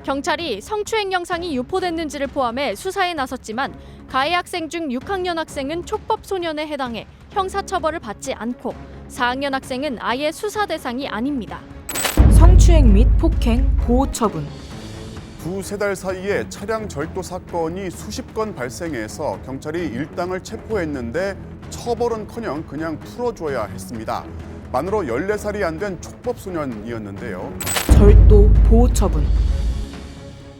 경찰이 성추행 영상이 유포됐는지를 포함해 수사에 나섰지만 가해 학생 중 6학년 학생은 촉법 소년에 해당해 형사처벌을 받지 않고 4학년 학생은 아예 수사 대상이 아닙니다. 성추행 및 폭행, 보호 처분. 두세 달 사이에 차량 절도 사건이 수십 건 발생해서 경찰이 일당을 체포했는데 처벌은커녕 그냥 풀어줘야 했습니다. 만으로 14살이 안 된 촉법소년이었는데요. 절도, 보호 처분.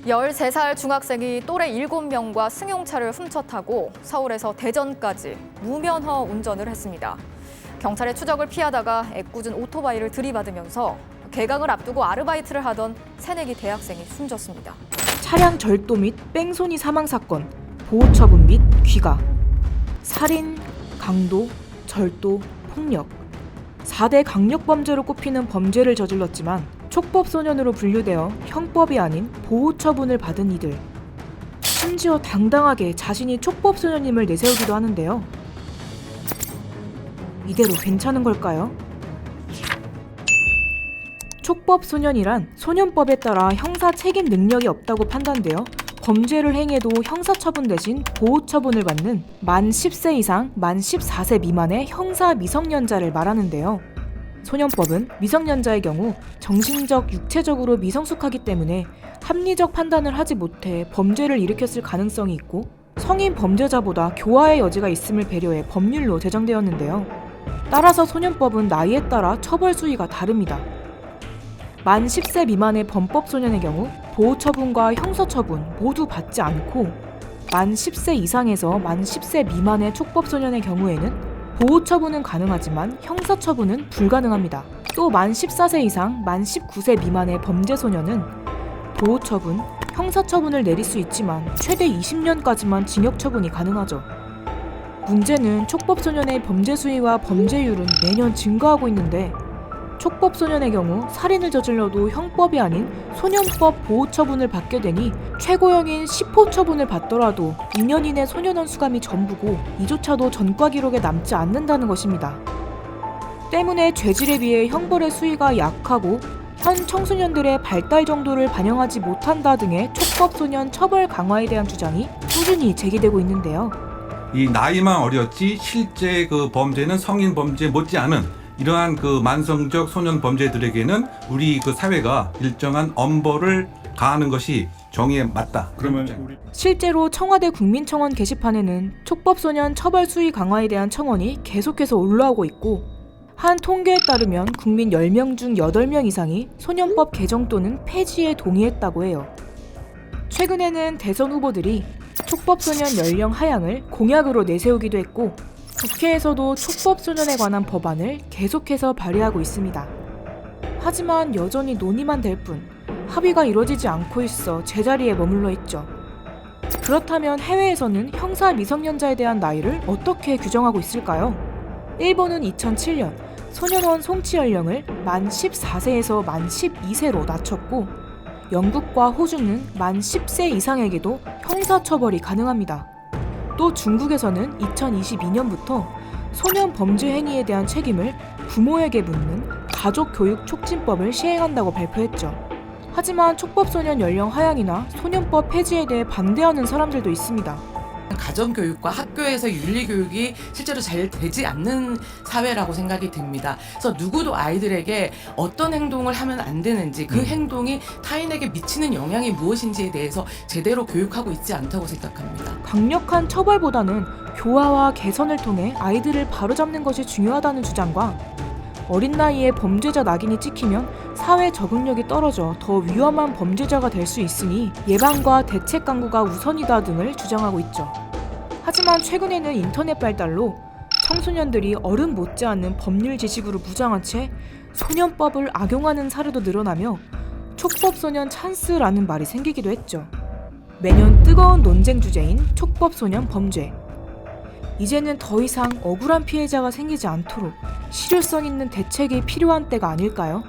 13살 중학생이 또래 7명과 승용차를 훔쳐 타고 서울에서 대전까지 무면허 운전을 했습니다. 경찰의 추적을 피하다가 애꿎은 오토바이를 들이받으면서 개강을 앞두고 아르바이트를 하던 새내기 대학생이 숨졌습니다. 차량 절도 및 뺑소니 사망 사건, 보호 처분 및 귀가. 살인, 강도, 절도, 폭력. 4대 강력범죄로 꼽히는 범죄를 저질렀지만 촉법소년으로 분류되어 형법이 아닌 보호 처분을 받은 이들. 심지어 당당하게 자신이 촉법소년임을 내세우기도 하는데요. 이대로 괜찮은 걸까요? 촉법소년이란 소년법에 따라 형사 책임 능력이 없다고 판단되어 범죄를 행해도 형사처분 대신 보호처분을 받는 만 10세 이상, 만 14세 미만의 형사 미성년자를 말하는데요. 소년법은 미성년자의 경우 정신적, 육체적으로 미성숙하기 때문에 합리적 판단을 하지 못해 범죄를 일으켰을 가능성이 있고 성인 범죄자보다 교화의 여지가 있음을 배려해 법률로 제정되었는데요. 따라서 소년법은 나이에 따라 처벌 수위가 다릅니다. 만 10세 미만의 범법소년의 경우 보호처분과 형사처분 모두 받지 않고 만 10세 이상에서 만 10세 미만의 촉법소년의 경우에는 보호처분은 가능하지만 형사처분은 불가능합니다. 또 만 14세 이상, 만 19세 미만의 범죄소년은 보호처분, 형사처분을 내릴 수 있지만 최대 20년까지만 징역처분이 가능하죠. 문제는 촉법소년의 범죄 수위와 범죄율은 매년 증가하고 있는데 촉법소년의 경우 살인을 저질러도 형법이 아닌 소년법 보호처분을 받게 되니 최고형인 10호 처분을 받더라도 2년 이내 소년원 수감이 전부고 이조차도 전과 기록에 남지 않는다는 것입니다. 때문에 죄질에 비해 형벌의 수위가 약하고 현 청소년들의 발달 정도를 반영하지 못한다 등의 촉법소년 처벌 강화에 대한 주장이 꾸준히 제기되고 있는데요. 이 나이만 어렸지 실제 그 범죄는 성인 범죄 못지않은 이러한 그 만성적 소년 범죄들에게는 우리 그 사회가 일정한 엄벌을 가하는 것이 정의에 맞다. 그러면 실제로 청와대 국민청원 게시판에는 촉법소년 처벌 수위 강화에 대한 청원이 계속해서 올라오고 있고 한 통계에 따르면 국민 10명 중 8명 이상이 소년법 개정 또는 폐지에 동의했다고 해요. 최근에는 대선 후보들이 촉법소년 연령 하향을 공약으로 내세우기도 했고 국회에서도 촉법소년에 관한 법안을 계속해서 발의하고 있습니다. 하지만 여전히 논의만 될 뿐 합의가 이루어지지 않고 있어 제자리에 머물러 있죠. 그렇다면 해외에서는 형사 미성년자에 대한 나이를 어떻게 규정하고 있을까요? 일본은 2007년 소년원 송치 연령을 만 14세에서 만 12세로 낮췄고 영국과 호주는 만 10세 이상에게도 형사처벌이 가능합니다. 또 중국에서는 2022년부터 소년 범죄 행위에 대한 책임을 부모에게 묻는 가족교육촉진법을 시행한다고 발표했죠. 하지만 촉법소년 연령 하향이나 소년법 폐지에 대해 반대하는 사람들도 있습니다. 가정교육과 학교에서 윤리교육이 실제로 잘 되지 않는 사회라고 생각이 듭니다. 그래서 누구도 아이들에게 어떤 행동을 하면 안 되는지 그 행동이 타인에게 미치는 영향이 무엇인지에 대해서 제대로 교육하고 있지 않다고 생각합니다. 강력한 처벌보다는 교화와 개선을 통해 아이들을 바로잡는 것이 중요하다는 주장과 어린 나이에 범죄자 낙인이 찍히면 사회 적응력이 떨어져 더 위험한 범죄자가 될 수 있으니 예방과 대책 강구가 우선이다 등을 주장하고 있죠. 하지만 최근에는 인터넷 발달로 청소년들이 어른 못지않은 법률 지식으로 무장한 채 소년법을 악용하는 사례도 늘어나며 촉법소년 찬스라는 말이 생기기도 했죠. 매년 뜨거운 논쟁 주제인 촉법소년 범죄. 이제는 더 이상 억울한 피해자가 생기지 않도록 실효성 있는 대책이 필요한 때가 아닐까요?